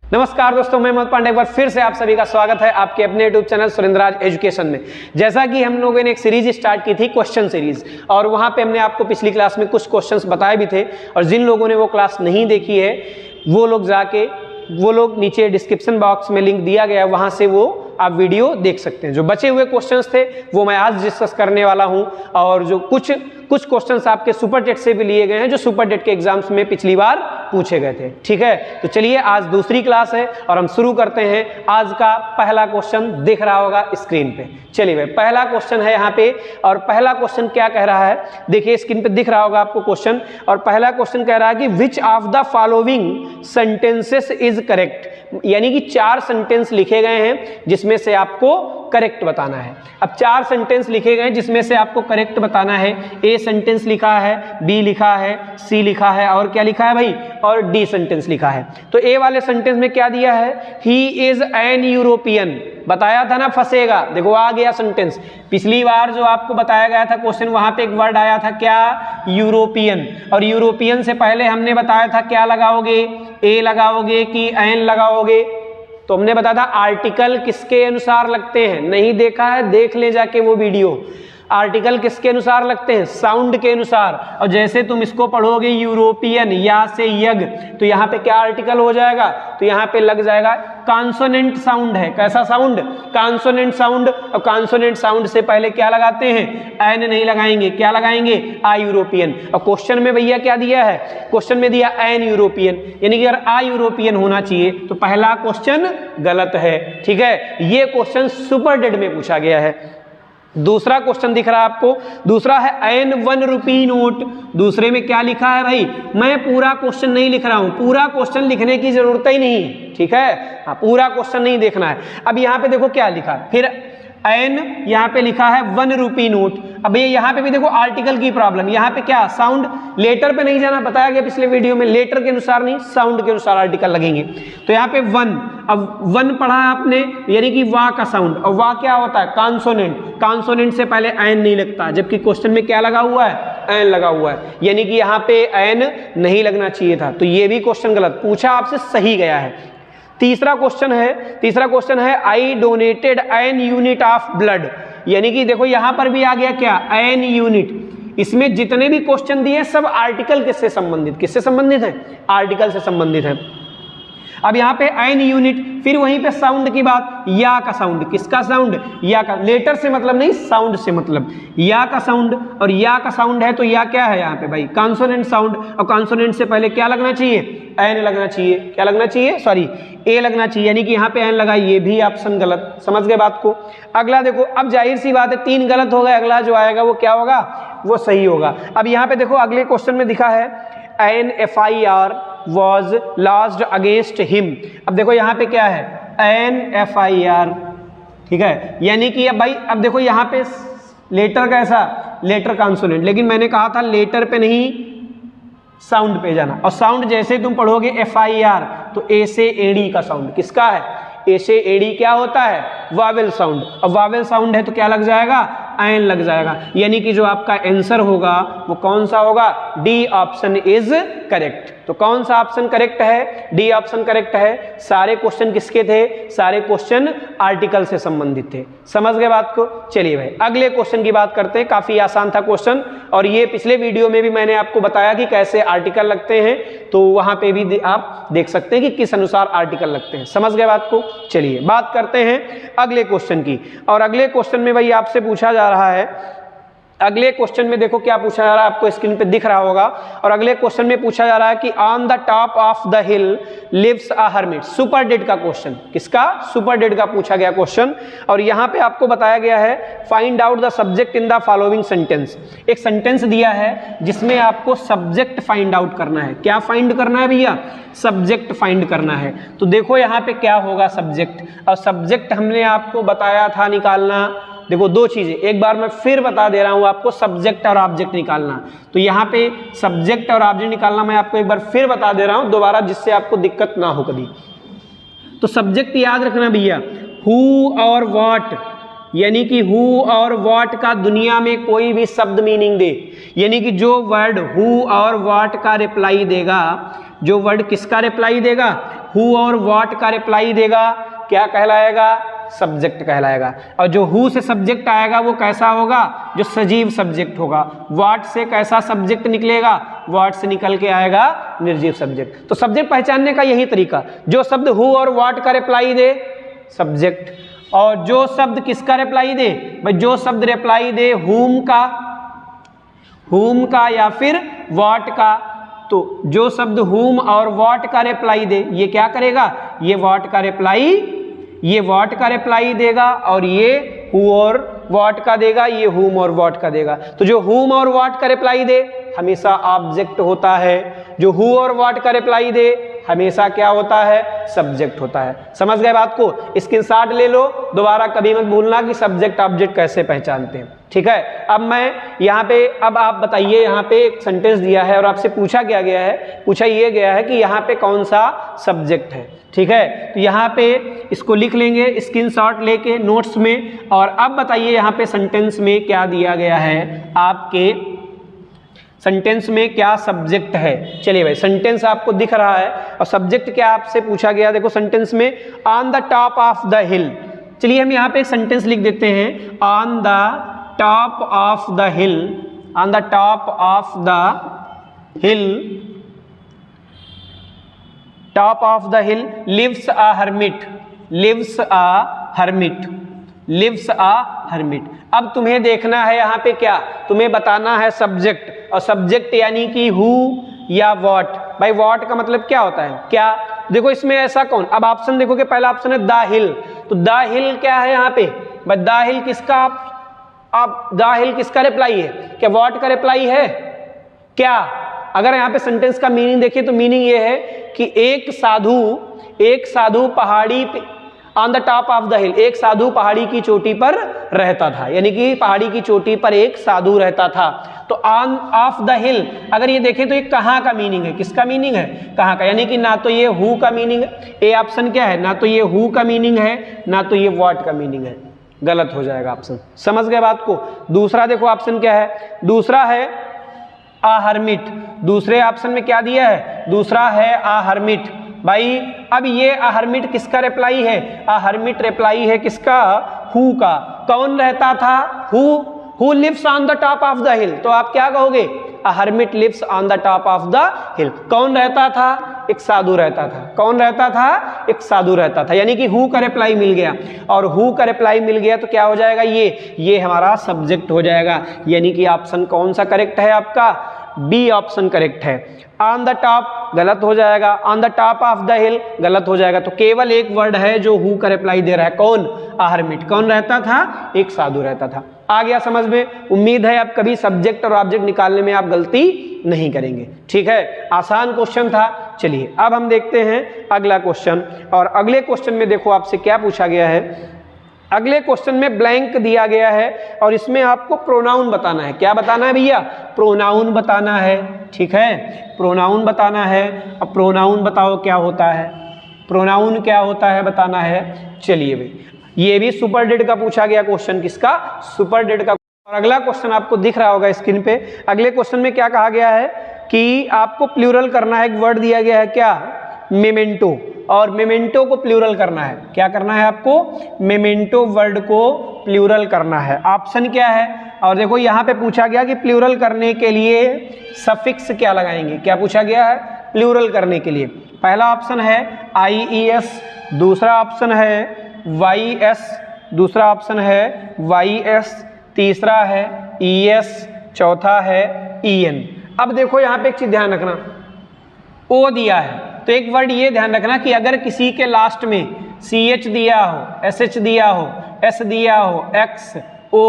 नमस्कार दोस्तों, मैं मोहित पांडे, एक बार फिर से आप सभी का स्वागत है आपके अपने यूट्यूब चैनल सुरेंद्रराज एजुकेशन में। जैसा कि हम लोगों ने एक सीरीज स्टार्ट की थी, क्वेश्चन सीरीज, और वहां पे हमने आपको पिछली क्लास में कुछ क्वेश्चंस बताए भी थे। और जिन लोगों ने वो क्लास नहीं देखी है वो लोग नीचे डिस्क्रिप्शन बॉक्स में लिंक दिया गया है, वहां से वो आप वीडियो देख सकते हैं। जो बचे हुए क्वेश्चंस थे वो मैं आज डिस्कस करने वाला हूं, और जो कुछ क्वेश्चंस आपके सुपर टेट से भी लिए गए हैं, जो सुपर टेट के एग्जाम्स में पिछली बार पूछे गए थे। ठीक है, तो चलिए आज दूसरी क्लास है और हम शुरू करते हैं। आज का पहला क्वेश्चन दिख रहा होगा स्क्रीन पे। चलिए भाई, पहला क्वेश्चन है यहाँ पे, और पहला क्वेश्चन क्या कह रहा है, देखिए स्क्रीन पे दिख रहा होगा आपको क्वेश्चन। और पहला क्वेश्चन कह रहा है कि which of the following sentences is correct, यानी कि 4 सेंटेंस लिखे गए हैं जिसमें से आपको करेक्ट बताना है। अब 4 सेंटेंस लिखे गए जिसमें से आपको करेक्ट बताना है। ए सेंटेंस लिखा है, बी लिखा है, सी लिखा है, और क्या लिखा है भाई, और डी सेंटेंस लिखा है। तो ए वाले सेंटेंस में क्या दिया है, ही इज एन यूरोपियन, बताया था ना फंसेगा। देखो आ गया सेंटेंस। पिछली बार जो आपको बताया गया था क्वेश्चन, वहां पे एक वर्ड आया था क्या, यूरोपियन। और यूरोपियन से पहले हमने बताया था क्या लगाओगे, ए लगाओगे कि एन लगाओगे। तो हमने बताया था आर्टिकल किसके अनुसार लगते हैं, नहीं देखा है देख ले जाके वो वीडियो। आर्टिकल किसके अनुसार लगते हैं, साउंड के अनुसार। और जैसे तुम इसको पढ़ोगे यूरोपियन, या से यग, तो यहाँ पे क्या आर्टिकल हो जाएगा, तो यहाँ पे लग जाएगा कॉन्सोनेंट साउंड है। कैसा साउंड, कॉन्सोनेंट साउंड। और कॉन्सोनेंट साउंड से पहले क्या लगाते हैं, एन नहीं लगाएंगे, क्या लगाएंगे, आ यूरोपियन। और क्वेश्चन में भैया क्या दिया है, क्वेश्चन में दिया एन यूरोपियन, यानी कि अगर आ यूरोपियन होना चाहिए तो पहला क्वेश्चन गलत है। ठीक है, ये क्वेश्चन सुपर डेट में पूछा गया है। दूसरा क्वेश्चन दिख रहा है आपको, दूसरा है एन 1 रुपी नोट। दूसरे में क्या लिखा है भाई, मैं पूरा क्वेश्चन नहीं लिख रहा हूं, पूरा क्वेश्चन लिखने की जरूरत ही नहीं है। ठीक है, हाँ, पूरा क्वेश्चन नहीं देखना है। अब यहाँ पे देखो क्या लिखा है, फिर एन यहाँ पे लिखा है 1 रुपी नोट। अब ये यहाँ पे भी देखो आर्टिकल की प्रॉब्लम, यहाँ पे क्या साउंड, लेटर पे नहीं जाना, बताया गया पिछले वीडियो में, लेटर के अनुसार नहीं साउंड के अनुसार आर्टिकल लगेंगे। तो यहाँ पे 1, अब 1 पढ़ा आपने, यानी कि वाह का साउंड। और वाह क्या होता है, कॉन्सोनेंट। कॉन्सोनेंट से पहले एन नहीं लगता, जबकि क्वेश्चन में क्या लगा हुआ है, एन लगा हुआ है, यानी कि यहाँ पे एन नहीं लगना चाहिए था। तो ये भी क्वेश्चन गलत पूछा आपसे, सही गया है। तीसरा क्वेश्चन है I donated an unit of blood, यानी कि देखो यहां पर भी आ गया क्या, एन यूनिट। इसमें जितने भी क्वेश्चन दिए सब आर्टिकल किससे संबंधित है, आर्टिकल से संबंधित है। अब यहाँ पे एन यूनिट, फिर वहीं पे साउंड की बात, या का साउंड, किसका साउंड, या का, लेटर से मतलब नहीं साउंड से मतलब, या का साउंड। और या का साउंड है तो या क्या है यहाँ पे भाई, कॉन्सोनेंट साउंड। और कॉन्सोनेंट से पहले क्या लगना चाहिए, एन लगना चाहिए, क्या लगना चाहिए, सॉरी ए लगना चाहिए, यानी कि यहाँ पे एन लगा, ये भी ऑप्शन गलत। समझ गए बात को। अगला देखो, अब जाहिर सी बात है 3 गलत हो गए, अगला जो आएगा वो क्या होगा, वो सही होगा। अब यहाँ पे देखो अगले क्वेश्चन में दिखा है N FIR was lodged against him। अब देखो यहाँ पे क्या है, एन FIR, ठीक है, यानी कि अब भाई अब देखो यहाँ पे लेटर कैसा, लेटर कॉन्सोनेंट, लेकिन मैंने कहा था लेटर पे नहीं साउंड पे जाना। और साउंड जैसे तुम पढ़ोगे FIR, तो ए से एडी का साउंड किसका है, ए से एडी क्या होता है, वावेल साउंड। और वावेल साउंड है तो क्या लग जाएगा, एन लग जाएगा, यानी कि जो आपका आंसर होगा वो कौन सा होगा, डी ऑप्शन इज करेक्ट। तो कौन सा ऑप्शन करेक्ट है, डी ऑप्शन करेक्ट है। सारे क्वेश्चन किसके थे, सारे क्वेश्चन आर्टिकल से संबंधित थे। समझ गए बात को। चलिए भाई अगले क्वेश्चन की बात करते हैं। काफी आसान था क्वेश्चन, और ये पिछले वीडियो में भी मैंने आपको बताया कि कैसे आर्टिकल लगते हैं, तो वहां पे भी आप देख सकते हैं कि किस अनुसार आर्टिकल लगते हैं। समझ गए बात को। चलिए बात करते हैं अगले क्वेश्चन की। और अगले क्वेश्चन में भाई आपसे पूछा जा रहा है, अगले क्वेश्चन में देखो क्या पूछा जा रहा है, आपको स्क्रीन पे दिख रहा होगा। और अगले क्वेश्चन में पूछा जा रहा है कि on the top of the hill lives a hermit. Super TET का क्वेश्चन, किसका, सुपर डेट का पूछा गया क्वेश्चन। और यहाँ पे आपको बताया गया है find out the subject in the following sentence. एक सेंटेंस दिया है जिसमें आपको सब्जेक्ट फाइंड आउट करना है। क्या फाइंड करना है भैया, सब्जेक्ट फाइंड करना है। तो देखो यहाँ पे क्या होगा, सब्जेक्ट। और सब्जेक्ट हमने आपको बताया था निकालना, देखो 2 चीजें, एक बार मैं फिर बता दे रहा हूं आपको, सब्जेक्ट और ऑब्जेक्ट निकालना। तो यहाँ पे सब्जेक्ट और ऑब्जेक्ट निकालना मैं आपको एक बार फिर बता दे रहा हूं दोबारा, जिससे आपको दिक्कत ना हो कभी। तो सब्जेक्ट याद रखना भैया, हु और व्हाट, यानी कि हु और व्हाट का दुनिया में कोई भी शब्द मीनिंग दे, यानी कि जो वर्ड हु और व्हाट का रिप्लाई देगा, जो वर्ड किसका रिप्लाई देगा, हु और व्हाट का रिप्लाई देगा क्या कहलाएगा? सब्जेक्ट कहलाएगा। और जो हु से सब्जेक्ट आएगा वो कैसा होगा? जो सजीव सब्जेक्ट होगा। व्हाट से कैसा सब्जेक्ट निकलेगा? व्हाट से निकल के आएगा निर्जीव सब्जेक्ट। तो सब्जेक्ट पहचानने का यही तरीका, जो शब्द हु और व्हाट का रिप्लाई दे सब्जेक्ट, और जो शब्द किसका रिप्लाई दे? भाई जो शब्द रिप्लाई दे हुम का या फिर व्हाट का, तो जो शब्द हुम और व्हाट का रिप्लाई दे ये क्या करेगा? ये व्हाट का रिप्लाई देगा, और ये हु और व्हाट का देगा, ये हुम और व्हाट का देगा। तो जो हुम और व्हाट का रिप्लाई दे हमेशा ऑब्जेक्ट होता है, जो हु और व्हाट का रिप्लाई दे हमेशा क्या होता है? सब्जेक्ट होता है। समझ गए बात को? स्क्रीनशॉट ले लो, दोबारा कभी मत भूलना कि सब्जेक्ट ऑब्जेक्ट कैसे पहचानते हैं। ठीक है, अब मैं यहाँ पे, अब आप बताइए, यहाँ पे एक सेंटेंस दिया है और आपसे पूछा ये गया है कि यहाँ पे कौन सा सब्जेक्ट है। ठीक है, तो यहाँ पे इसको लिख लेंगे स्क्रीनशॉट लेके नोट्स में, और अब बताइए यहाँ पे सेंटेंस में क्या दिया गया है, आपके सेंटेंस में क्या सब्जेक्ट है। चलिए भाई, सेंटेंस आपको दिख रहा है और सब्जेक्ट क्या आपसे पूछा गया, देखो सेंटेंस में on the top of the hill. चलिए हम यहाँ पे एक सेंटेंस लिख देते हैं, on the top of the hill, on the top of the hill, top of the hill lives a hermit, lives a hermit, lives a hermit. अब तुम्हें देखना है यहाँ पे क्या, तुम्हें बताना है सब्जेक्ट, और सब्जेक्ट यानी कि हु या व्हाट। भाई व्हाट का मतलब क्या होता है? क्या, देखो इसमें ऐसा कौन, अब ऑप्शन देखोगे, पहला ऑप्शन है द हिल, तो द हिल क्या है यहाँ पे? भाई द हिल किसका, आप द हिल किसका रिप्लाई है? क्या व्हाट का रिप्लाई है? क्या, अगर यहाँ पे सेंटेंस का मीनिंग देखिए तो मीनिंग ये है कि एक साधु पहाड़ी पे, on the top of the हिल, एक साधु पहाड़ी की चोटी पर रहता था, यानी कि पहाड़ी की चोटी पर एक साधु रहता था। तो ऑन ऑफ द हिल अगर ये देखें तो ये कहाँ का मीनिंग है? किसका मीनिंग है? कहाँ का, यानी कि ना तो ये हु का मीनिंग है, ए ऑप्शन क्या है, ना तो ये हु का मीनिंग है, ना तो ये व्हाट का मीनिंग है, गलत हो जाएगा ऑप्शन। समझ गए बात को? दूसरा देखो ऑप्शन क्या है, दूसरा है आ हर्मिट, दूसरे ऑप्शन में क्या दिया है? दूसरा है आ हर्मिट। भाई अब ये आ हर्मिट किसका रिप्लाई है? आ हर्मिट रिप्लाई है किसका? हु का। कौन रहता था? Who lives on the top of the hill, तो आप क्या कहोगे? A hermit lives on the top of the hill. कौन रहता था? एक साधु रहता था। कौन रहता था? एक साधु रहता था, यानी कि हु का रिप्लाई मिल गया, और हु का रिप्लाई मिल गया तो क्या हो जाएगा? ये हमारा सब्जेक्ट हो जाएगा, यानी कि ऑप्शन कौन सा करेक्ट है आपका? बी ऑप्शन करेक्ट है। ऑन द टॉप गलत हो जाएगा, on the top of the हिल गलत हो जाएगा। तो केवल एक वर्ड है जो हु का रिप्लाई दे रहा है, कौन? आ हर्मिट। कौन रहता था? एक साधु रहता था। आ गया समझ में? उम्मीद है आप कभी सब्जेक्ट और ऑब्जेक्ट निकालने में आप गलती नहीं करेंगे। ठीक है, आसान क्वेश्चन था। चलिए अब हम देखते हैं अगला क्वेश्चन, और अगले क्वेश्चन में देखो आपसे क्या पूछा गया है। अगले क्वेश्चन में ब्लैंक दिया गया है और इसमें आपको प्रोनाउन बताना है। क्या बताना है भैया? प्रोनाउन बताना है। ठीक है, प्रोनाउन बताना है। अब प्रोनाउन बताओ क्या होता है, प्रोनाउन क्या होता है बताना है। चलिए भाई, ये भी सुपरडेट का पूछा गया क्वेश्चन, किसका? सुपरडेट का। और अगला क्वेश्चन आपको दिख रहा होगा स्क्रीन पे। अगले क्वेश्चन में क्या कहा गया है कि आपको प्लूरल करना है। एक वर्ड दिया गया है क्या? मेमेंटो, और मेमेंटो को प्लूरल करना है। क्या करना है आपको? मेमेंटो वर्ड को प्लूरल करना है। ऑप्शन क्या है? और देखो यहाँ पे पूछा गया कि प्लूरल करने के लिए सफिक्स क्या लगाएंगे। क्या पूछा गया है? प्लूरल करने के लिए पहला ऑप्शन है IES, दूसरा ऑप्शन है YS, दूसरा ऑप्शन है YS, तीसरा है ES, चौथा है EN। अब देखो यहाँ पे एक चीज ध्यान रखना, O दिया है तो एक वर्ड ये ध्यान रखना कि अगर किसी के लास्ट में CH दिया हो, SH दिया हो, S दिया हो, X, O,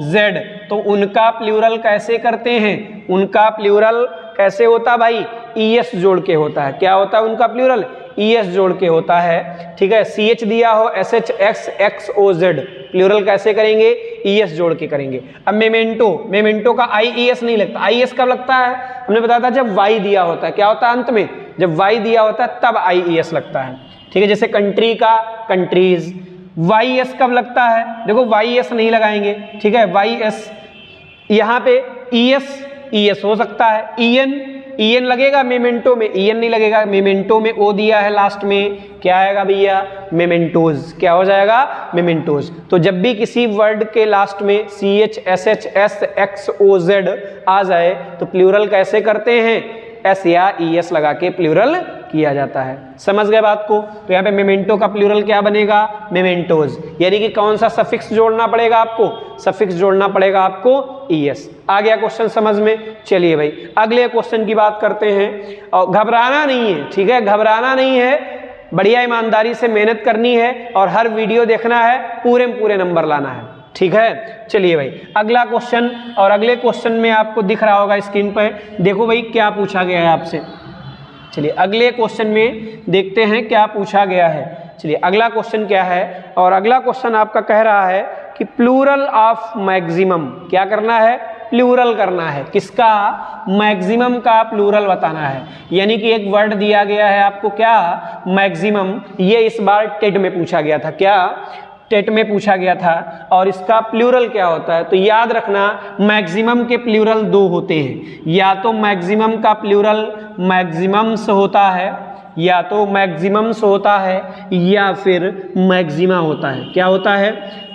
Z, तो उनका प्लूरल कैसे करते हैं? उनका प्लूरल कैसे होता भाई? ES जोड़ के होता है। क्या होता है उनका प्लूरल? ES जोड़ के होता है। ठीक है, CH दिया हो, SH, X, X, O, Z, plural कैसे करेंगे? ES जोड़ के करेंगे। अब मेमेंटो, मेमेंटो का IES नहीं लगता। IES कब लगता है? हमने बताया था जब Y दिया होता है। क्या होता है अंत में? जब Y दिया होता है तब IES लगता है। ठीक है, जैसे कंट्री का कंट्रीज। YS कब लगता है? देखो YS नहीं लगाएंगे। ठीक है, YS। यहाँ पे ES हो सकता है, EN EN लगेगा, मेमेंटो में EN नहीं लगेगा, मेमेंटो में O दिया है लास्ट में, क्या आएगा भैया, मेमेंटोज। क्या हो जाएगा, मेमेंटोज। तो जब भी किसी वर्ड के लास्ट में CH SH SXOZ आ जाए तो प्लूरल कैसे करते हैं, S या ES लगा के प्लूरल किया जाता है। समझ गए बात को। तो यहाँ पे मेमेंटो का प्लूरल क्या बनेगा, मेमेंटोज। यानी कि कौन सा सफिक्स जोड़ना पड़ेगा आपको, सफिक्स जोड़ना पड़ेगा आपको ES। आ गया क्वेश्चन समझ में। चलिए भाई अगले क्वेश्चन की बात करते हैं। और घबराना नहीं है, ठीक है, घबराना नहीं है, बढ़िया ईमानदारी से मेहनत करनी है और हर वीडियो देखना है, पूरे में पूरे नंबर लाना है, ठीक है। चलिए भाई अगला क्वेश्चन, और अगले क्वेश्चन में आपको दिख रहा होगा स्क्रीन पर, देखो भाई क्या पूछा गया है आपसे। चलिए अगले क्वेश्चन में देखते हैं क्या पूछा गया है। चलिए अगला क्वेश्चन क्या है, और अगला क्वेश्चन आपका कह रहा है कि प्लूरल ऑफ मैक्सिमम, क्या करना है, प्लूरल करना है। किसका, मैक्सिमम का प्लूरल बताना है। यानी कि एक वर्ड दिया गया है आपको, क्या, मैक्सिमम। ये इस बार टेट में पूछा गया था, क्या, टेट में पूछा गया था, और इसका प्लूरल क्या होता है। तो याद रखना मैक्सिमम के प्लूरल दो होते हैं, या तो मैक्सिमम का प्लूरल मैक्सिमम्स होता है, या तो मैक्सिमम्स होता है, या फिर मैक्सिमा होता है। क्या होता है,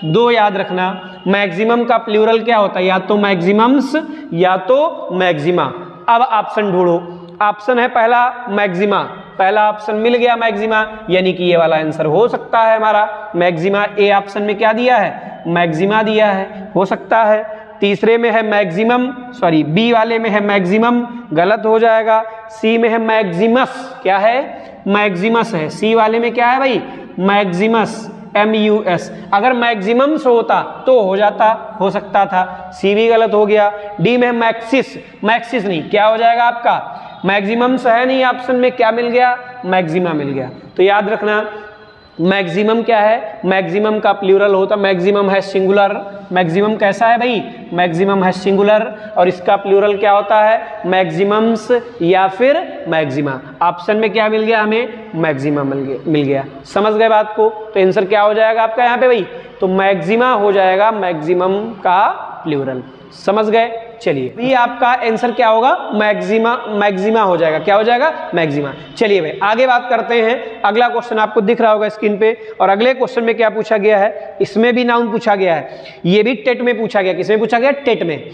दो याद रखना। मैक्सिमम का प्लूरल क्या होता है, या तो मैक्सिमम्स या तो मैक्सिमा। अब ऑप्शन ढूंढो। ऑप्शन है पहला मैक्सिमा, पहला ऑप्शन मिल गया मैक्सिमा, यानी कि ये वाला आंसर हो सकता है हमारा मैक्सिमा। ए ऑप्शन में क्या दिया है, मैक्सिमा दिया है, हो सकता है। तीसरे में है मैक्सिमम, सॉरी बी वाले में है मैक्सिमम, गलत हो जाएगा। सी में है मैक्सिमस, क्या है, मैक्सिमस है। सी वाले में क्या है भाई, मैक्सिमस, MUS। अगर मैक्सिमम्स होता तो हो जाता, हो सकता था, सी भी गलत हो गया। डी में मैक्सिस, मैक्सिस नहीं, क्या हो जाएगा आपका, मैक्सिमम्स है नहीं ऑप्शन में, क्या मिल गया, मैक्सिमा मिल गया। तो याद रखना मैक्सिमम क्या है, मैक्सिमम का प्लूरल होता, मैक्सिमम है सिंगुलर। मैक्सिमम कैसा है भाई, मैक्सिमम है सिंगुलर, और इसका प्लूरल क्या होता है, मैक्सिमम्स या फिर मैक्सिमा। ऑप्शन में क्या मिल गया हमें, मैक्सिमा मिल गया। समझ गए बात को। तो आंसर क्या हो जाएगा आपका यहाँ पे भाई, तो मैक्सिमा हो जाएगा, मैक्सिमम का प्लूरल। समझ गए। चलिए भी आपका आंसर क्या होगा, मैक्सिमा, मैक्सिमा हो जाएगा। क्या हो जाएगा, मैक्सिमा। चलिए भाई आगे बात करते हैं। अगला क्वेश्चन आपको दिख रहा होगा स्क्रीन पे, और अगले क्वेश्चन में क्या पूछा गया है, इसमें भी नाउन पूछा गया है, ये भी टेट में पूछा गया। किसमें पूछा गया, टेट में।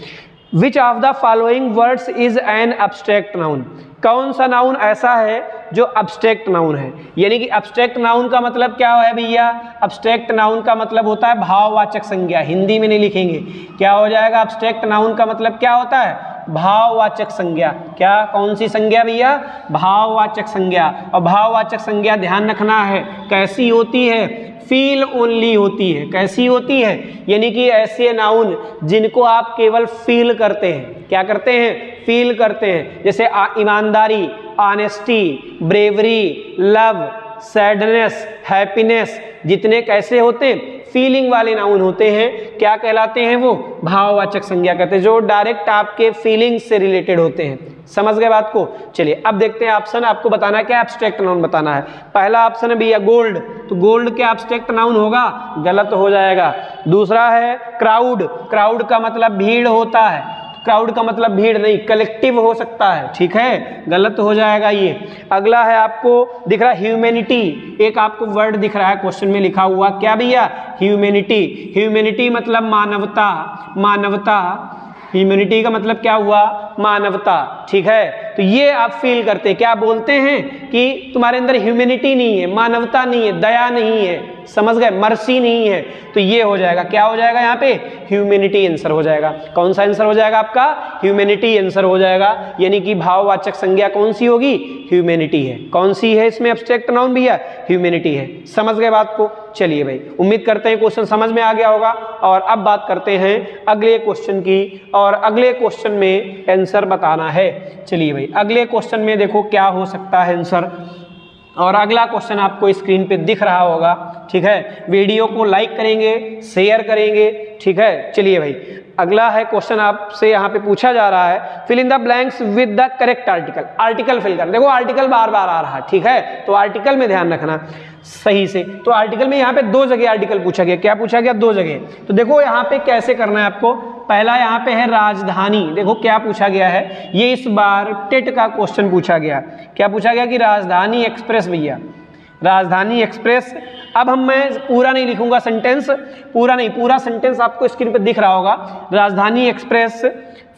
Which of the following words is an abstract noun, कौन सा नाउन ऐसा है जो एब्स्ट्रैक्ट नाउन है। यानी कि एब्स्ट्रैक्ट नाउन का मतलब क्या है भैया, एब्स्ट्रैक्ट नाउन का मतलब होता है भाववाचक संज्ञा। हिंदी में नहीं लिखेंगे, क्या हो जाएगा, एब्स्ट्रैक्ट नाउन का मतलब क्या होता है, भाववाचक संज्ञा। क्या, कौन सी संज्ञा भैया, भाववाचक संज्ञा। और भाववाचक संज्ञा ध्यान रखना है कैसी होती है, फील ओनली होती है। कैसी होती है, यानी कि ऐसे नाउन जिनको आप केवल फील करते हैं। क्या करते हैं, फील करते हैं। जैसे ईमानदारी, honesty, bravery, love, sadness, happiness, जितने कैसे होते हैं, फीलिंग वाले नाउन होते हैं। क्या कहलाते हैं वो, भाववाचक संज्ञा कहते हैं, जो डायरेक्ट आपके फीलिंग्स से रिलेटेड होते हैं। समझ गए बात को। चलिए अब देखते हैं ऑप्शन, आपको बताना है क्या, एब्स्ट्रैक्ट नाउन बताना है। पहला ऑप्शन है भैया गोल्ड, तो गोल्ड क्या एब्स्ट्रैक्ट नाउन होगा, गलत हो जाएगा। दूसरा है क्राउड, क्राउड का मतलब भीड़ होता है, क्राउड का मतलब भीड़ नहीं, कलेक्टिव हो सकता है, ठीक है, गलत हो जाएगा ये। अगला है आपको दिख रहा है ह्यूमैनिटी, एक आपको वर्ड दिख रहा है क्वेश्चन में लिखा हुआ, क्या भैया, ह्यूमैनिटी। ह्यूमैनिटी मतलब मानवता, मानवता, ह्यूमैनिटी का मतलब क्या हुआ, मानवता, ठीक है। तो ये आप फील करते हैं, क्या बोलते हैं कि तुम्हारे अंदर ह्यूमैनिटी नहीं है, मानवता नहीं है, दया नहीं है, समझ गए, मर्सी नहीं है। तो ये हो जाएगा, क्या हो जाएगा यहाँ पे, ह्यूमैनिटी आंसर हो जाएगा। कौन सा आंसर हो जाएगा आपका, ह्यूमैनिटी आंसर हो जाएगा। यानी कि भाववाचक संज्ञा कौन सी होगी, ह्यूमैनिटी है। कौन सी है इसमें एब्स्ट्रैक्ट नाउन भैया, ह्यूमैनिटी है। समझ गए बात को। चलिए भाई उम्मीद करते हैं क्वेश्चन समझ में आ गया होगा। और अब बात करते हैं अगले क्वेश्चन की, और अगले क्वेश्चन में आंसर बताना है। चलिए भाई अगले क्वेश्चन में देखो क्या हो सकता है आंसर, और अगला क्वेश्चन आपको स्क्रीन पे दिख रहा होगा, ठीक है। वीडियो को लाइक करेंगे, शेयर करेंगे, ठीक है। चलिए भाई अगला है क्वेश्चन आपसे यहाँ पे पूछा जा रहा है, fill in the blanks with the correct article. Article fill करना, देखो आर्टिकल बार बार आ रहा है, ठीक है, तो आर्टिकल में ध्यान रखना सही से। तो आर्टिकल में यहाँ पे दो जगह आर्टिकल पूछा गया, क्या पूछा गया, दो जगह। तो देखो यहाँ पे कैसे करना है आपको, पहला यहाँ पे है राजधानी। देखो क्या पूछा गया है, ये इस बार टेट का क्वेश्चन पूछा गया। क्या पूछा गया कि राजधानी एक्सप्रेस भैया, राजधानी एक्सप्रेस। अब मैं पूरा नहीं लिखूंगा सेंटेंस, पूरा नहीं, पूरा सेंटेंस आपको स्क्रीन पे दिख रहा होगा। राजधानी एक्सप्रेस,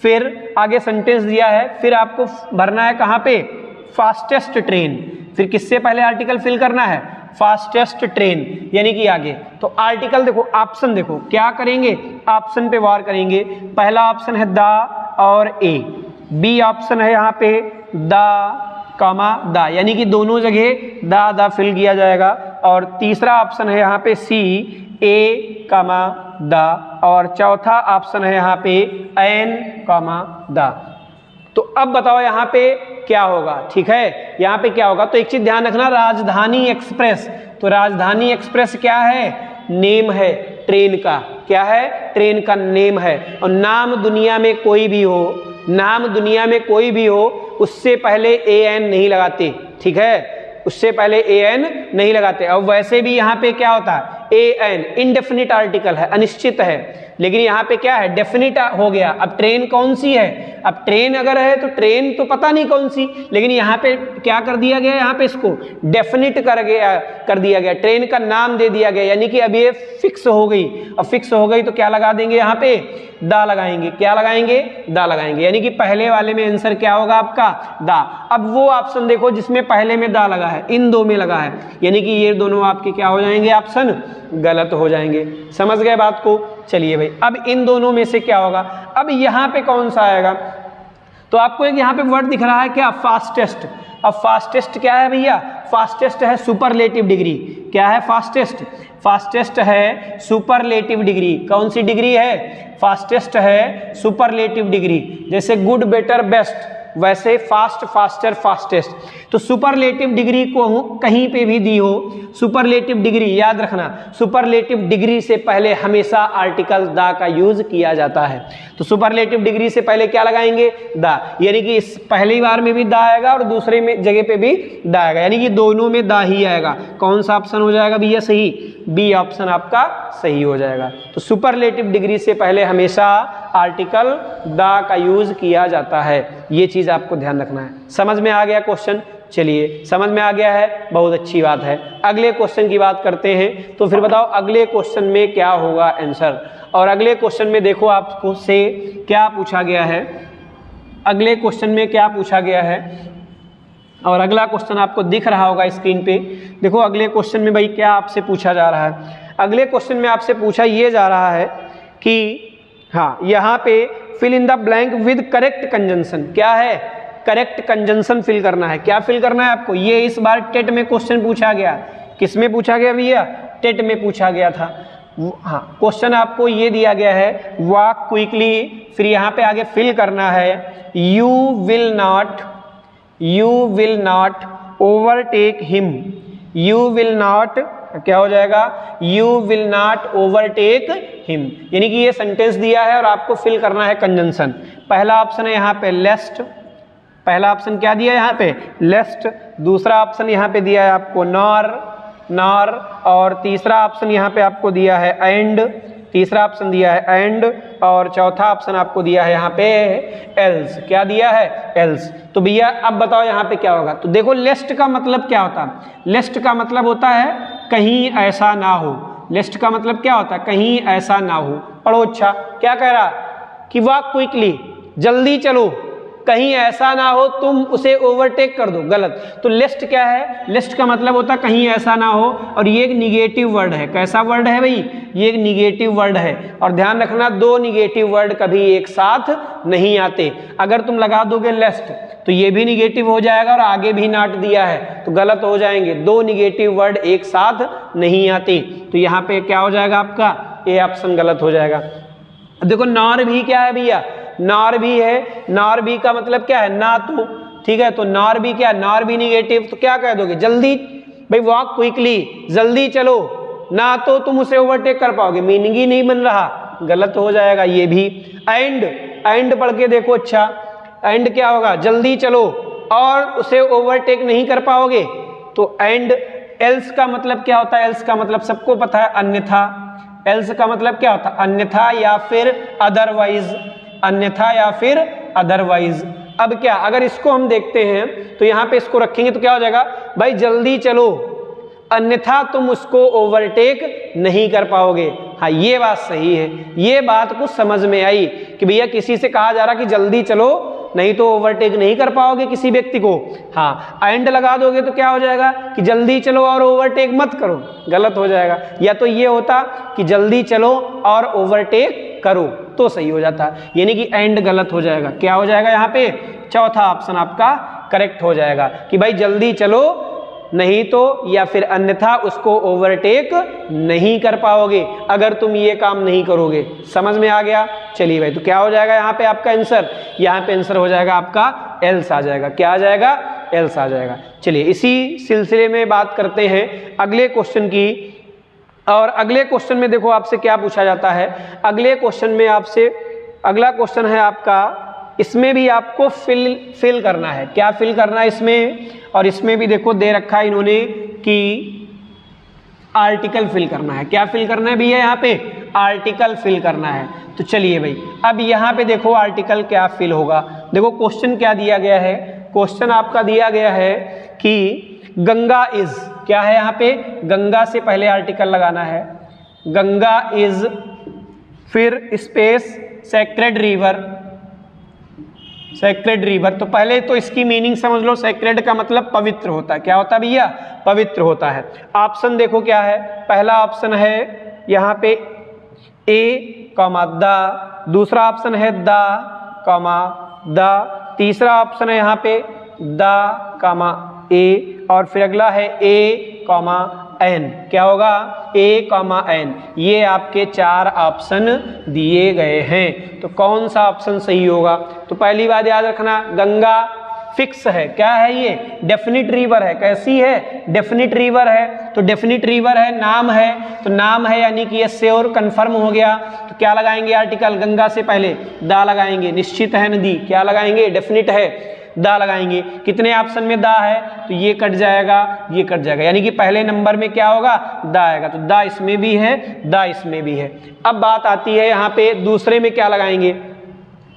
फिर आगे सेंटेंस दिया है, फिर आपको भरना है कहाँ पे, फास्टेस्ट ट्रेन। फिर किससे पहले आर्टिकल फिल करना है, फास्टेस्ट ट्रेन, यानी कि आगे। तो आर्टिकल देखो, ऑप्शन देखो क्या करेंगे, ऑप्शन पे वार करेंगे। पहला ऑप्शन है दा और ए, बी ऑप्शन है यहाँ पे दा कामा दा, यानी कि दोनों जगह दा फिल किया जाएगा। और तीसरा ऑप्शन है यहाँ पे सी, ए कामा दा, और चौथा ऑप्शन है यहाँ पे एन कामा दा। तो अब बताओ यहाँ पे क्या होगा, ठीक है, यहाँ पे क्या होगा। तो एक चीज ध्यान रखना, राजधानी एक्सप्रेस, तो राजधानी एक्सप्रेस क्या है, नेम है ट्रेन का, क्या है, ट्रेन का नेम है। और नाम दुनिया में कोई भी हो, नाम दुनिया में कोई भी हो, उससे पहले ए एन नहीं लगाते, ठीक है, उससे पहले ए एन नहीं लगाते। और वैसे भी यहाँ पे क्या होता है, ए एन इनडेफिनिट आर्टिकल है, अनिश्चित है, लेकिन यहाँ पे क्या है, डेफिनिट हो गया। अब ट्रेन कौन सी है, अब ट्रेन अगर है तो ट्रेन तो पता नहीं कौन सी, लेकिन यहाँ पे क्या कर दिया गया, यहाँ पे इसको डेफिनिट कर दिया गया, ट्रेन का नाम दे दिया गया, यानी कि अब ये फिक्स हो गई। अब फिक्स हो गई तो क्या लगा देंगे, यहाँ पे दा लगाएंगे, क्या लगाएंगे, दा लगाएंगे, यानी कि पहले वाले में आंसर क्या होगा आपका, दा। अब वो ऑप्शन देखो जिसमें पहले में दा लगा है, इन दो में लगा है, यानी कि ये दोनों आपके क्या हो जाएंगे, ऑप्शन गलत हो जाएंगे। समझ गए बात को। चलिए भाई, अब इन दोनों में से क्या होगा, अब यहाँ पे कौन सा आएगा। तो आपको एक यहाँ पे वर्ड दिख रहा है क्या, फास्टेस्ट। अब फास्टेस्ट क्या है भैया, फास्टेस्ट है सुपरलेटिव डिग्री। क्या है फास्टेस्ट, फास्टेस्ट है सुपरलेटिव डिग्री। कौन सी डिग्री है, फास्टेस्ट है सुपरलेटिव डिग्री। जैसे गुड, बेटर, बेस्ट, वैसे फास्ट, फास्टर, फास्टेस्ट। तो सुपरलेटिव डिग्री को कहीं पे भी दी हो, सुपरलेटिव डिग्री याद रखना, सुपरलेटिव डिग्री से पहले हमेशा आर्टिकल दा का यूज किया जाता है। तो सुपरलेटिव डिग्री से पहले क्या लगाएंगे, दा, यानी कि इस पहली बार में भी दा आएगा और दूसरे में जगह पे भी दा आएगा, यानी कि दोनों में दा ही आएगा। कौन सा ऑप्शन हो जाएगा भैया सही, बी ऑप्शन आपका सही हो जाएगा। तो सुपरलेटिव डिग्री से पहले हमेशा आर्टिकल दा का यूज किया जाता है, ये चीज आपको ध्यान रखना है। समझ में आ गया क्वेश्चन, चलिए समझ में आ गया है, बहुत अच्छी बात है। अगले क्वेश्चन की बात करते हैं, तो फिर बताओ अगले क्वेश्चन में क्या होगा आंसर। और अगले क्वेश्चन में देखो आपको से क्या पूछा गया है, अगले क्वेश्चन में क्या पूछा गया है, और अगला क्वेश्चन आपको दिख रहा होगा स्क्रीन पे। देखो अगले क्वेश्चन में भाई क्या आपसे पूछा जा रहा है, अगले क्वेश्चन में आपसे पूछा ये जा रहा है कि हाँ, यहाँ पे fill in the blank with correct conjunction. क्या है, करेक्ट कंजंक्शन फिल करना है। क्या फिल करना है आपको, ये इस बार टेट में क्वेश्चन पूछा गया। किस में पूछा गया भैया, टेट में पूछा गया था। हाँ, क्वेश्चन आपको ये दिया गया है, वॉक क्विकली, फिर यहाँ पे आगे फिल करना है you will not overtake him. You will not क्या हो जाएगा, you will not overtake him, यानी कि ये सेंटेंस दिया है और आपको फिल करना है कंजंक्शन। पहला ऑप्शन है यहाँ पे लेस्ट, पहला ऑप्शन क्या दिया है यहाँ पे, लेस्ट। दूसरा ऑप्शन यहाँ पे दिया है आपको नॉर, और तीसरा ऑप्शन यहाँ पे आपको दिया है एंड, तीसरा ऑप्शन दिया है एंड, और चौथा ऑप्शन आपको दिया है यहाँ पे एल्स। क्या दिया है, एल्स। तो भैया अब बताओ यहाँ पे क्या होगा। तो देखो लेस्ट का मतलब क्या होता है, लेस्ट का मतलब होता है कहीं ऐसा ना हो। लेस्ट का मतलब क्या होता है, कहीं ऐसा ना हो। पढ़ो अच्छा, क्या कह रहा कि वॉक क्विकली, जल्दी चलो, कहीं ऐसा ना हो तुम उसे ओवरटेक कर दो, गलत। तो लेस्ट क्या है, लेस्ट का मतलब होता है कहीं ऐसा ना हो, और ये एक निगेटिव वर्ड है। कैसा वर्ड है भाई, ये एक निगेटिव वर्ड है। और ध्यान रखना, दो निगेटिव वर्ड कभी एक साथ नहीं आते। अगर तुम लगा दोगे लेस्ट तो ये भी निगेटिव हो जाएगा और आगे भी नॉट दिया है तो गलत हो जाएंगे। दो निगेटिव वर्ड एक साथ नहीं आते, तो यहाँ पे क्या हो जाएगा आपका, ए ऑप्शन गलत हो जाएगा। देखो नॉर भी क्या है भैया, नॉर भी है। नॉर भी का मतलब क्या है, ना तो, ठीक है। तो नॉर भी क्या, नॉर भी निगेटिव, तो क्या कह दोगे, जल्दी भाई, वॉक क्विकली, जल्दी चलो, ना तो तुम उसे ओवरटेक कर पाओगे, मीनिंग ही नहीं बन रहा, गलत हो जाएगा ये भी। एंड पढ़ के देखो अच्छा, एंड क्या होगा, जल्दी चलो और उसे ओवरटेक नहीं कर पाओगे, तो एंड। एल्स का मतलब क्या होता है, एल्स का मतलब सबको पता है, अन्यथा। एल्स का मतलब क्या होता है? अन्यथा या फिर अदरवाइज, अन्यथा या फिर अदरवाइज। अब क्या, अगर इसको हम देखते हैं तो यहाँ पे इसको रखेंगे तो क्या हो जाएगा भाई, जल्दी चलो अन्यथा तुम उसको ओवरटेक नहीं कर पाओगे। हाँ ये बात सही है, ये बात कुछ समझ में आई कि भैया किसी से कहा जा रहा कि जल्दी चलो नहीं तो ओवरटेक नहीं कर पाओगे किसी व्यक्ति को। हाँ एंड लगा दोगे तो क्या हो जाएगा कि जल्दी चलो और ओवरटेक मत करो, गलत हो जाएगा। या तो ये होता कि जल्दी चलो और ओवरटेक करो तो सही हो जाता, यानी कि एंड गलत हो जाएगा। क्या हो जाएगा यहाँ पे? चौथा ऑप्शन आपका करेक्ट हो जाएगा कि भाई जल्दी चलो नहीं तो या फिर अन्यथा उसको ओवरटेक नहीं कर पाओगे अगर तुम ये काम नहीं करोगे। समझ में आ गया? चलिए भाई, तो क्या हो जाएगा यहाँ पे आपका आंसर? यहाँ पे आंसर हो जाएगा आपका एल्स आ जाएगा। क्या आ जाएगा? एल्स आ जाएगा। चलिए इसी सिलसिले में बात करते हैं अगले क्वेश्चन की। और अगले क्वेश्चन में देखो आपसे क्या पूछा जाता है। अगले क्वेश्चन में आपसे, अगला क्वेश्चन है आपका, इसमें भी आपको फिल करना है। क्या फिल करना है इसमें? और इसमें भी देखो दे रखा है इन्होंने कि आर्टिकल फिल करना है। क्या फिल करना है भैया? यहाँ पे आर्टिकल फिल करना है। तो चलिए भाई, अब यहाँ पे देखो आर्टिकल क्या फिल होगा। देखो क्वेश्चन क्या दिया गया है। क्वेश्चन आपका दिया गया है कि गंगा इज, क्या है यहाँ पे? गंगा से पहले आर्टिकल लगाना है। गंगा इज, फिर space sacred river, sacred river. तो पहले तो इसकी मीनिंग समझ लो, सेक्रेड का मतलब पवित्र होता है। क्या होता है भैया? पवित्र होता है। ऑप्शन देखो क्या है। पहला ऑप्शन है यहाँ पे ए कॉमा द, दूसरा ऑप्शन है द कॉमा द, तीसरा ऑप्शन है यहाँ पे द कॉमा ए, और फिर अगला है ए कॉमा एन। क्या होगा? A comma an. ये आपके 4 ऑप्शन दिए गए हैं, तो कौन सा ऑप्शन सही होगा? तो पहली बात याद रखना, गंगा फिक्स है। क्या है ये? डेफिनिट रिवर है। कैसी है? डेफिनिट रिवर है। तो डेफिनिट रिवर है, नाम है, तो नाम है यानी कि ये श्योर कंफर्म हो गया। तो क्या लगाएंगे आर्टिकल? गंगा से पहले दा लगाएंगे। निश्चित है नदी, क्या लगाएंगे? डेफिनिट है, दा लगाएंगे। कितने ऑप्शन में दा है? तो ये कट जाएगा, ये कट जाएगा, यानी कि पहले नंबर में क्या होगा? दा आएगा। तो दा इसमें भी है, दा इसमें भी है। अब बात आती है यहाँ पे दूसरे में क्या लगाएंगे?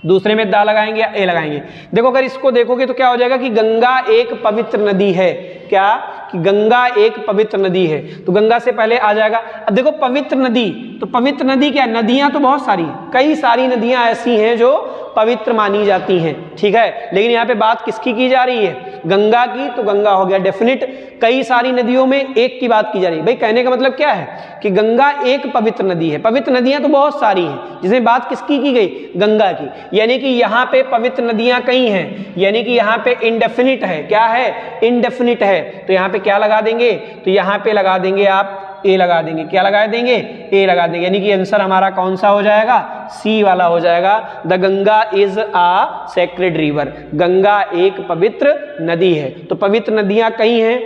दूसरे में दा लगाएंगे या ए लगाएंगे? देखो अगर इसको देखोगे तो क्या हो जाएगा कि गंगा एक पवित्र नदी है। क्या? कि गंगा एक पवित्र नदी है, तो गंगा से पहले आ जाएगा। अब देखो पवित्र नदी, तो पवित्र नदी क्या? नदियां तो बहुत सारी हैं, कई सारी नदियां ऐसी हैं जो पवित्र मानी जाती हैं, ठीक है। लेकिन यहाँ पे बात किसकी की जा रही है? गंगा की, तो गंगा हो गया डेफिनिट। कई सारी नदियों में एक की बात की जा रही है। भाई कहने का मतलब क्या है कि गंगा एक पवित्र नदी है। पवित्र नदियां तो बहुत सारी हैं, जिसमें बात किसकी की गई? गंगा की। यानी कि यहाँ पे पवित्र नदियां कई हैं, यानी कि यहाँ पे इंडेफिनिट है। क्या है? इंडेफिनिट है। तो यहाँ पे क्या लगा देंगे? तो यहाँ पे लगा देंगे आप ए लगा देंगे। क्या लगा देंगे? ए लगा देंगे, यानी कि आंसर हमारा कौन सा हो जाएगा? सी वाला हो जाएगा। The Ganga is a sacred river. Ganga एक पवित्र नदी है। तो पवित्र नदियां कई हैं,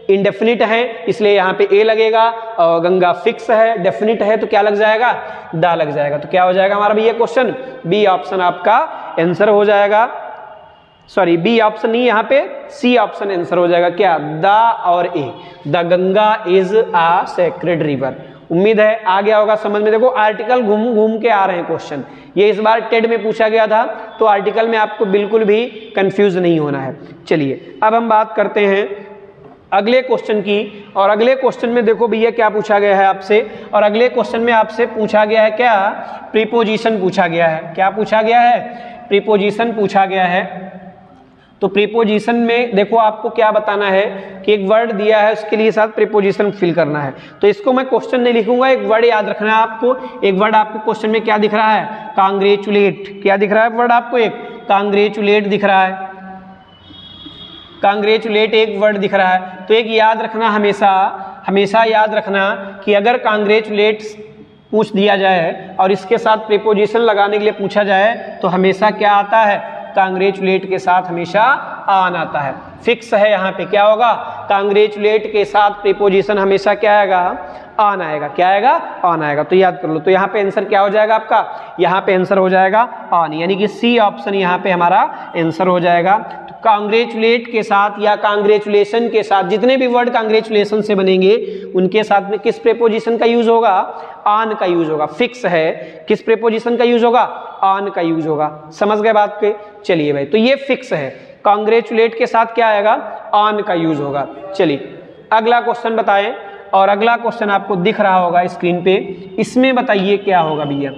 इंडेफिनिट है, इसलिए यहाँ पे ए लगेगा। और गंगा फिक्स है, डेफिनिट है, तो क्या लग जाएगा? दा लग जाएगा। तो क्या हो जाएगा हमारा भैया क्वेश्चन? बी ऑप्शन आपका आंसर हो जाएगा। सॉरी, बी ऑप्शन नहीं, यहाँ पे सी ऑप्शन आंसर हो जाएगा। क्या? द और a, the Ganga is a sacred river. उम्मीद है आ गया होगा समझ में। देखो आर्टिकल घूम घूम के आ रहे हैं क्वेश्चन, ये इस बार टेड में पूछा गया था, तो आर्टिकल में आपको बिल्कुल भी कंफ्यूज नहीं होना है। चलिए अब हम बात करते हैं अगले क्वेश्चन की। और अगले क्वेश्चन में देखो भैया क्या पूछा गया है आपसे। और अगले क्वेश्चन में आपसे पूछा गया है क्या? प्रीपोजिशन पूछा गया है। क्या पूछा गया है? प्रीपोजिशन पूछा गया है। तो प्रीपोजिशन में देखो आपको क्या बताना है कि एक वर्ड दिया है, उसके लिए साथ प्रीपोजिशन फिल करना है। तो इसको मैं क्वेश्चन नहीं लिखूंगा, एक वर्ड याद रखना है आपको। एक वर्ड आपको क्वेश्चन में क्या दिख रहा है? कांग्रेचुलेट। क्या दिख रहा है वर्ड आपको? एक कांग्रेचुलेट दिख रहा है। कांग्रेचुलेट एक वर्ड दिख रहा है। तो एक याद रखना, हमेशा हमेशा याद रखना कि अगर कांग्रेचुलेट पूछ दिया जाए और इसके साथ प्रीपोजिशन लगाने के लिए पूछा जाए तो हमेशा क्या आता है? कांग्रेचुलेट के साथ हमेशा आन आता है। फिक्स है यहाँ पे। क्या होगा? कांग्रेचुलेट के साथ प्रीपोजिशन हमेशा क्या आएगा? आन आएगा। क्या आएगा? आन आएगा। तो याद कर लो। तो यहाँ पे आंसर क्या हो जाएगा आपका? यहाँ पे आंसर हो जाएगा आन, यानी कि सी ऑप्शन यहाँ पे हमारा आंसर हो जाएगा। तो कांग्रेचुलेट के साथ या कांग्रेचुलेशन के साथ, जितने भी वर्ड कांग्रेचुलेशन से बनेंगे उनके साथ में किस प्रेपोजिशन का यूज होगा? ऑन का यूज होगा। फिक्स है, किस प्रेपोजिशन का यूज होगा? ऑन का यूज होगा। समझ गए बात के? चलिए भाई, तो ये फिक्स है, कांग्रेचुलेट के साथ क्या आएगा? ऑन का यूज होगा। चलिए अगला क्वेश्चन बताएं, और अगला क्वेश्चन आपको दिख रहा होगा स्क्रीन पे, इसमें बताइए क्या होगा भैया।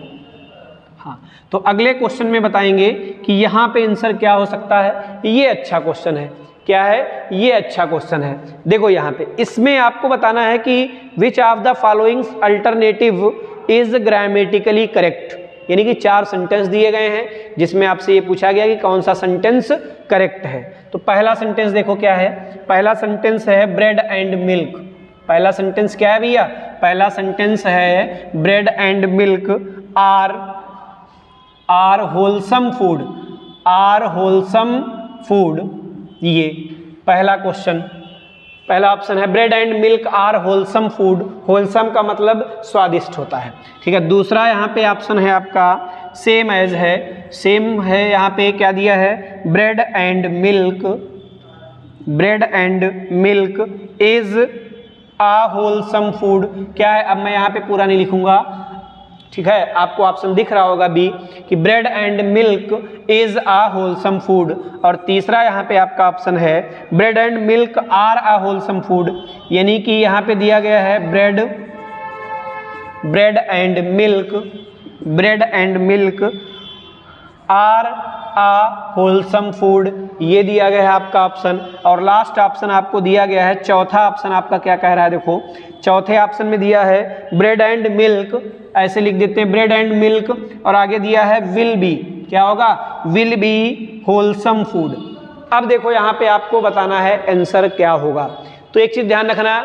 हाँ, तो अगले क्वेश्चन में बताएंगे कि यहाँ पे आंसर क्या हो सकता है। ये अच्छा क्वेश्चन है, क्या है? ये अच्छा क्वेश्चन है। देखो यहाँ पे इसमें आपको बताना है कि which of the following alternative is grammatically correct, यानी कि 4 सेंटेंस दिए गए हैं जिसमें आपसे ये पूछा गया कि कौन सा सेंटेंस करेक्ट है। तो पहला सेंटेंस देखो क्या है, पहला सेंटेंस है ब्रेड एंड मिल्क। पहला सेंटेंस क्या है भैया? पहला सेंटेंस है bread and milk are wholesome food, are wholesome food. ये पहला क्वेश्चन, पहला ऑप्शन है bread and milk are wholesome food. Wholesome का मतलब स्वादिष्ट होता है, ठीक है। दूसरा यहाँ पे ऑप्शन है आपका सेम एज है, सेम है, यहाँ पे क्या दिया है? Bread and milk, bread and milk is a wholesome food. क्या है? अब मैं यहाँ पे पूरा नहीं लिखूंगा, ठीक है, आपको ऑप्शन दिख रहा होगा बी कि bread and milk is a wholesome food. और तीसरा यहाँ पे आपका ऑप्शन है bread and milk are a wholesome food, यानी कि यहाँ पे दिया गया है bread and milk, bread and milk are a wholesome food, ये दिया गया है आपका ऑप्शन। और लास्ट ऑप्शन आपको दिया गया है, चौथा ऑप्शन आपका क्या कह रहा है? देखो चौथे ऑप्शन में दिया है ब्रेड एंड मिल्क, ऐसे लिख देते हैं ब्रेड एंड मिल्क, और आगे दिया है विल बी, क्या होगा? Will be wholesome food. अब देखो यहाँ पे आपको बताना है आंसर क्या होगा। तो एक चीज ध्यान रखना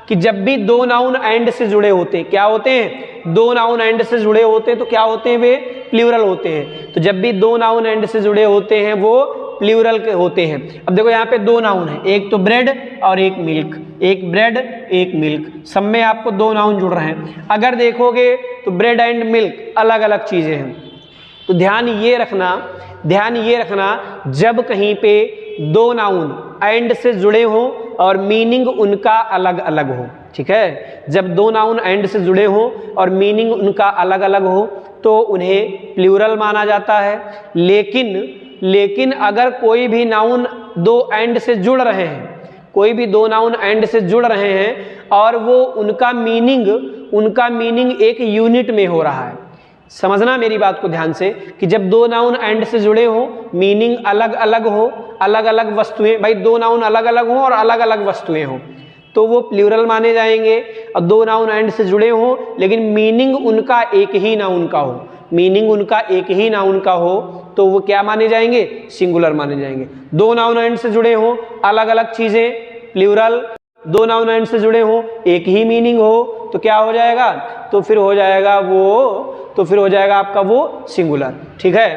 कि जब भी दो नाउन एंड से जुड़े होते हैं, क्या होते हैं? दो नाउन एंड से जुड़े होते हैं तो क्या होते हैं? वे प्लूरल होते हैं। तो जब भी दो नाउन एंड से जुड़े होते हैं वो प्लूरल के होते हैं। अब देखो यहाँ पे दो नाउन है, एक तो ब्रेड और एक मिल्क, एक ब्रेड एक मिल्क, सब में आपको दो नाउन जुड़ रहे हैं। अगर देखोगे तो ब्रेड एंड मिल्क अलग अलग चीजें हैं। तो ध्यान ये रखना जब कहीं पे दो नाउन एंड से जुड़े हों और मीनिंग उनका अलग अलग हो, ठीक है, जब दो नाउन एंड से जुड़े हों और मीनिंग उनका अलग अलग हो तो उन्हें प्लूरल माना जाता है। लेकिन अगर कोई भी नाउन दो एंड से जुड़ रहे हैं, कोई भी दो नाउन एंड से जुड़ रहे हैं और वो उनका मीनिंग एक यूनिट में हो रहा है, समझना मेरी बात को ध्यान से, कि जब दो नाउन एंड से जुड़े हो, मीनिंग अलग अलग हो, अलग अलग वस्तुएं, भाई दो नाउन अलग अलग हो और अलग अलग वस्तुएं हो तो वो प्लूरल माने जाएंगे। और दो नाउन एंड से जुड़े हो लेकिन मीनिंग उनका एक ही नाउन का हो, मीनिंग उनका एक ही नाउन का हो तो वो क्या माने जाएंगे? सिंगुलर माने जाएंगे। दो नाउन एंड से जुड़े हो, अलग अलग चीजें, प्लूरल। दो नाउन एंड से जुड़े हो, एक ही मीनिंग हो तो क्या हो जाएगा? तो फिर हो जाएगा आपका वो सिंगुलर, ठीक है।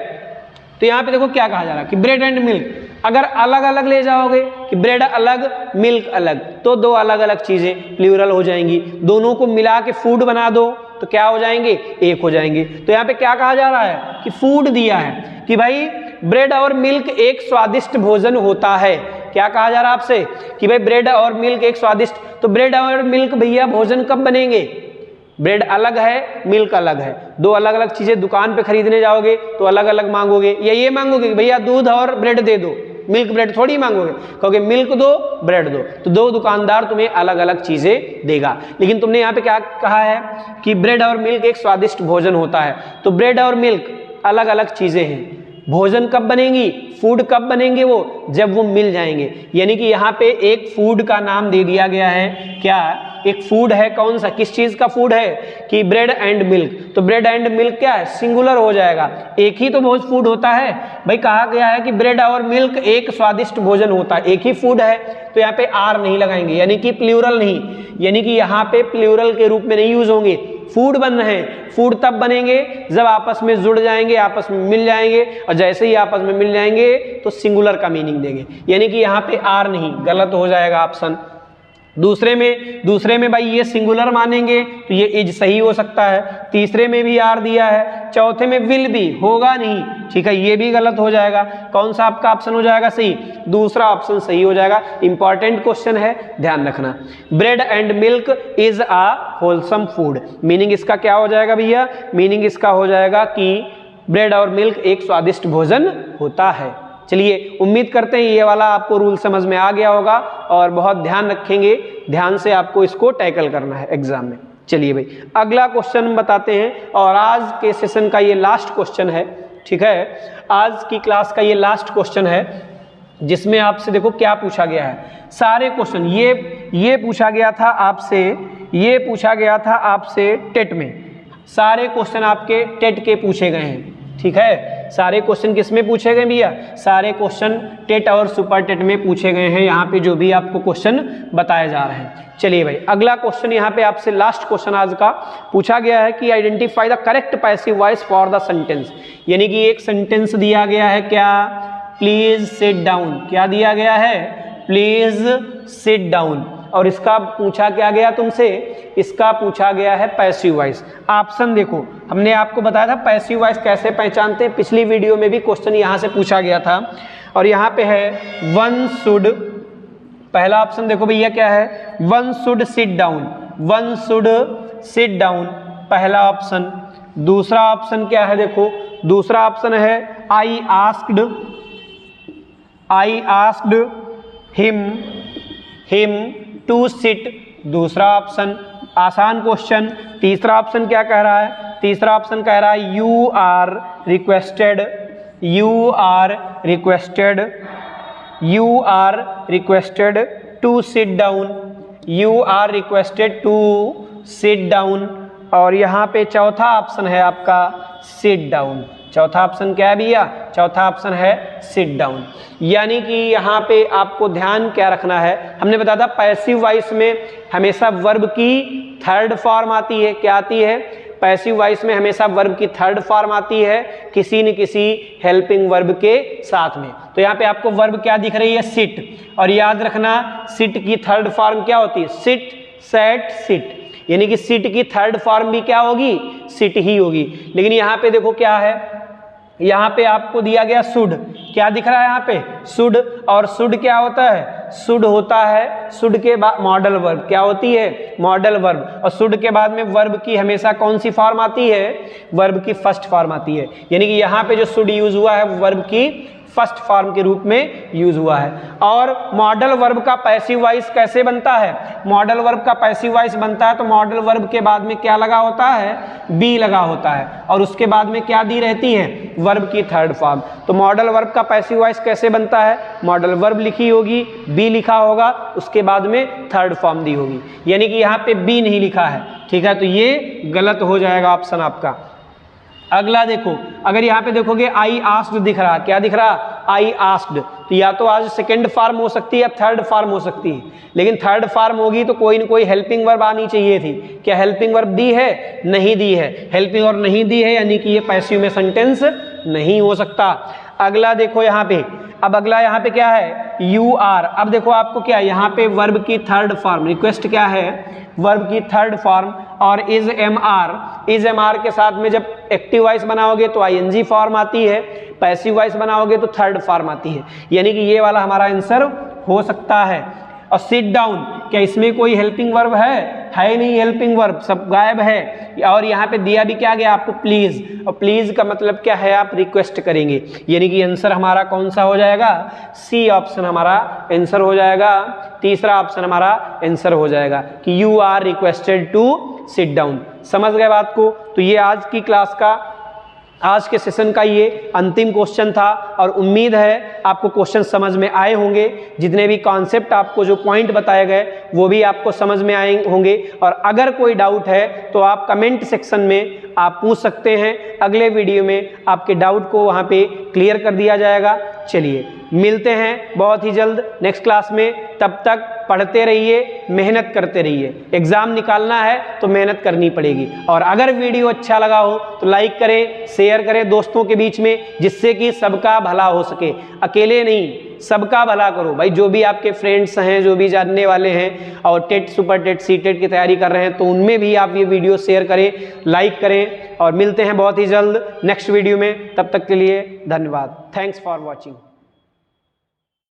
तो यहाँ पे देखो क्या कहा जा रहा है कि ब्रेड एंड मिल्क, अगर अलग अलग ले जाओगे कि ब्रेड अलग मिल्क अलग तो दो अलग अलग चीजें प्लूरल हो जाएंगी। दोनों को मिला के फूड बना दो तो क्या हो जाएंगे? एक हो जाएंगे। तो यहाँ पे क्या कहा जा रहा है कि फूड दिया है कि भाई ब्रेड और मिल्क एक स्वादिष्ट भोजन होता है। क्या कहा जा रहा है आपसे कि भाई ब्रेड और मिल्क एक स्वादिष्ट, तो ब्रेड और मिल्क भैया भोजन कब बनेंगे? ब्रेड अलग है, मिल्क अलग है। दो अलग अलग चीजें दुकान पे खरीदने जाओगे तो अलग अलग मांगोगे, या ये मांगोगे कि भैया दूध और ब्रेड दे दो, मिल्क ब्रेड थोड़ी मांगोगे, कहोगे मिल्क दो ब्रेड दो, तो दो दुकानदार तुम्हें अलग अलग चीजें देगा। लेकिन तुमने यहाँ पे क्या कहा है कि ब्रेड और मिल्क एक स्वादिष्ट भोजन होता है, तो ब्रेड और मिल्क अलग अलग चीजें हैं। भोजन कब बनेंगी, फूड कब बनेंगे? वो जब वो मिल जाएंगे। यानी कि यहाँ पे एक फूड का नाम दे दिया गया है, क्या? एक फूड है, कौन सा, किस चीज का फूड है? कि ब्रेड एंड मिल्क। तो ब्रेड एंड मिल्क क्या है? सिंगुलर हो जाएगा, एक ही तो भोज फूड होता है भाई। कहा गया है कि ब्रेड और मिल्क एक स्वादिष्ट भोजन होता है, एक ही फूड है, तो यहाँ पे आर नहीं लगाएंगे, यानी कि प्लूरल नहीं, यानी कि यहाँ पे प्लूरल के रूप में नहीं यूज होंगे। फूड बन रहे हैं, फूड तब बनेंगे जब आपस में जुड़ जाएंगे, आपस में मिल जाएंगे, और जैसे ही आपस में मिल जाएंगे तो सिंगुलर का मीनिंग देंगे, यानी कि यहाँ पे आर नहीं, गलत हो जाएगा ऑप्शन। दूसरे में भाई ये सिंगुलर मानेंगे तो ये इज सही हो सकता है, तीसरे में भी आर दिया है, चौथे में विल भी होगा नहीं, ठीक है, ये भी गलत हो जाएगा। कौन सा आपका ऑप्शन हो जाएगा सही? दूसरा ऑप्शन सही हो जाएगा। इंपॉर्टेंट क्वेश्चन है, ध्यान रखना। Bread and milk is a wholesome food, meaning इसका क्या हो जाएगा भैया? मीनिंग इसका हो जाएगा कि ब्रेड और मिल्क एक स्वादिष्ट भोजन होता है। चलिए, उम्मीद करते हैं ये वाला आपको रूल समझ में आ गया होगा और बहुत ध्यान रखेंगे, ध्यान से आपको इसको टैकल करना है एग्जाम में। चलिए भाई, अगला क्वेश्चन हम बताते हैं और आज के सेशन का ये लास्ट क्वेश्चन है, ठीक है, आज की क्लास का ये लास्ट क्वेश्चन है जिसमें आपसे देखो क्या पूछा गया है। सारे क्वेश्चन ये पूछा गया था आपसे, ये पूछा गया था आपसे टेट में, सारे क्वेश्चन आपके टेट के पूछे गए हैं, ठीक है। सारे क्वेश्चन किस में पूछे गए भैया? सारे क्वेश्चन टेट और सुपर टेट में पूछे गए हैं, यहाँ पे जो भी आपको क्वेश्चन बताए जा रहे हैं। चलिए भाई, अगला क्वेश्चन यहाँ पे आपसे लास्ट क्वेश्चन आज का पूछा गया है कि identify the correct passive voice for the sentence, यानी कि एक सेंटेंस दिया गया है, क्या? Please sit down. क्या दिया गया है? Please sit down. और इसका पूछा क्या गया तुमसे? इसका पूछा गया है पैसिव वॉइस। ऑप्शन देखो, हमने आपको बताया था पैसिव वॉइस कैसे पहचानते हैं, पिछली वीडियो में भी क्वेश्चन यहाँ से पूछा गया था। और यहाँ पे है वन शुड, पहला ऑप्शन देखो भैया क्या है? One should sit down, one should sit down, पहला ऑप्शन। दूसरा ऑप्शन क्या है? देखो दूसरा ऑप्शन है I asked him to sit, दूसरा ऑप्शन। आसान क्वेश्चन। तीसरा ऑप्शन क्या कह रहा है? तीसरा ऑप्शन कह रहा है you are requested to sit down, you are requested to sit down. और यहाँ पे चौथा ऑप्शन है आपका सिट डाउन। चौथा ऑप्शन क्या है भैया? चौथा ऑप्शन है सिट डाउन। यानी कि यहाँ पे आपको ध्यान क्या रखना है, हमने बताया था पैसिव वॉइस में हमेशा वर्ब की थर्ड फॉर्म आती है। क्या आती है? पैसिव वॉइस में हमेशा वर्ब की थर्ड फॉर्म आती है किसी न किसी हेल्पिंग वर्ब के साथ में। तो यहाँ पे आपको वर्ब क्या दिख रही है? सिट। और याद रखना सिट की थर्ड फॉर्म क्या होती है? सिट, सेट, सिट, यानी कि सिट की थर्ड फॉर्म भी क्या होगी? सिट ही होगी। लेकिन यहाँ पे देखो क्या है, यहाँ पे आपको दिया गया शुड। क्या दिख रहा है यहाँ पे? शुड। और शुड क्या होता है? शुड होता है, शुड के बाद मॉडल वर्ब क्या होती है? Modal verb. और शुड के बाद में वर्ब की हमेशा कौन सी फॉर्म आती है? वर्ब की फर्स्ट फॉर्म आती है। यानी कि यहाँ पे जो शुड यूज हुआ है वो वर्ब की फर्स्ट फॉर्म के रूप में यूज हुआ है। और मॉडल वर्ब का पैसिव वॉइस कैसे बनता है? मॉडल वर्ब का पैसिव वॉइस बनता है तो मॉडल वर्ब के बाद में क्या लगा होता है? बी लगा होता है। और उसके बाद में क्या दी रहती है? वर्ब की थर्ड फॉर्म। तो मॉडल वर्ब का पैसिव वॉइस कैसे बनता है? मॉडल वर्ब लिखी होगी, बी लिखा होगा, उसके बाद में थर्ड फॉर्म दी होगी, यानी कि यहाँ पे बी नहीं लिखा है, ठीक है, तो ये गलत हो जाएगा ऑप्शन आपका। अगला देखो, अगर यहाँ पे देखोगे आई आस्क्ड दिख रहा, क्या दिख रहा? I asked. तो या तो आज सेकंड फॉर्म हो सकती है या थर्ड फॉर्म हो सकती है, लेकिन थर्ड फॉर्म होगी तो कोई न कोई हेल्पिंग वर्ब आनी चाहिए थी। क्या हेल्पिंग वर्ब दी है? नहीं दी है। हेल्पिंग वर्ब नहीं दी है यानी कि ये पैसिव में सेंटेंस नहीं हो सकता। अगला देखो यहाँ पे, अब अगला यहाँ पे क्या है? You are. अब देखो आपको क्या, यहाँ पे वर्ब की थर्ड फॉर्म, रिक्वेस्ट क्या है? वर्ब की थर्ड फॉर्म। और इज एम आर के साथ में जब एक्टिव वॉइस बनाओगे तो आईएनजी फॉर्म आती है, पैसिव वॉइस बनाओगे तो थर्ड फॉर्म आती है, यानी कि ये वाला हमारा आंसर हो सकता है। और सिट डाउन, क्या इसमें कोई हेल्पिंग वर्ब है? नहीं, हेल्पिंग वर्ब सब गायब है। और यहाँ पे दिया भी क्या गया आपको? प्लीज। और प्लीज का मतलब क्या है? आप रिक्वेस्ट करेंगे, यानी कि आंसर हमारा कौन सा हो जाएगा? सी ऑप्शन हमारा आंसर हो जाएगा। तीसरा ऑप्शन हमारा आंसर हो जाएगा कि you are requested to sit down. समझ गए बात को? तो ये आज की क्लास का, आज के सेशन का ये अंतिम क्वेश्चन था और उम्मीद है आपको क्वेश्चन समझ में आए होंगे। जितने भी कॉन्सेप्ट आपको जो पॉइंट बताए गए वो भी आपको समझ में आए होंगे। और अगर कोई डाउट है तो आप कमेंट सेक्शन में आप पूछ सकते हैं, अगले वीडियो में आपके डाउट को वहाँ पे क्लियर कर दिया जाएगा। चलिए मिलते हैं बहुत ही जल्द नेक्स्ट क्लास में। तब तक पढ़ते रहिए, मेहनत करते रहिए। एग्ज़ाम निकालना है तो मेहनत करनी पड़ेगी। और अगर वीडियो अच्छा लगा हो तो लाइक करें, शेयर करें दोस्तों के बीच में, जिससे कि सबका भला हो सके। अकेले नहीं, सबका भला करो भाई। जो भी आपके फ्रेंड्स हैं, जो भी जानने वाले हैं और TET, super TET, C TET की तैयारी कर रहे हैं, तो उनमें भी आप ये वीडियो शेयर करें, लाइक करें। और मिलते हैं बहुत ही जल्द नेक्स्ट वीडियो में। तब तक के लिए धन्यवाद। Thanks for watching.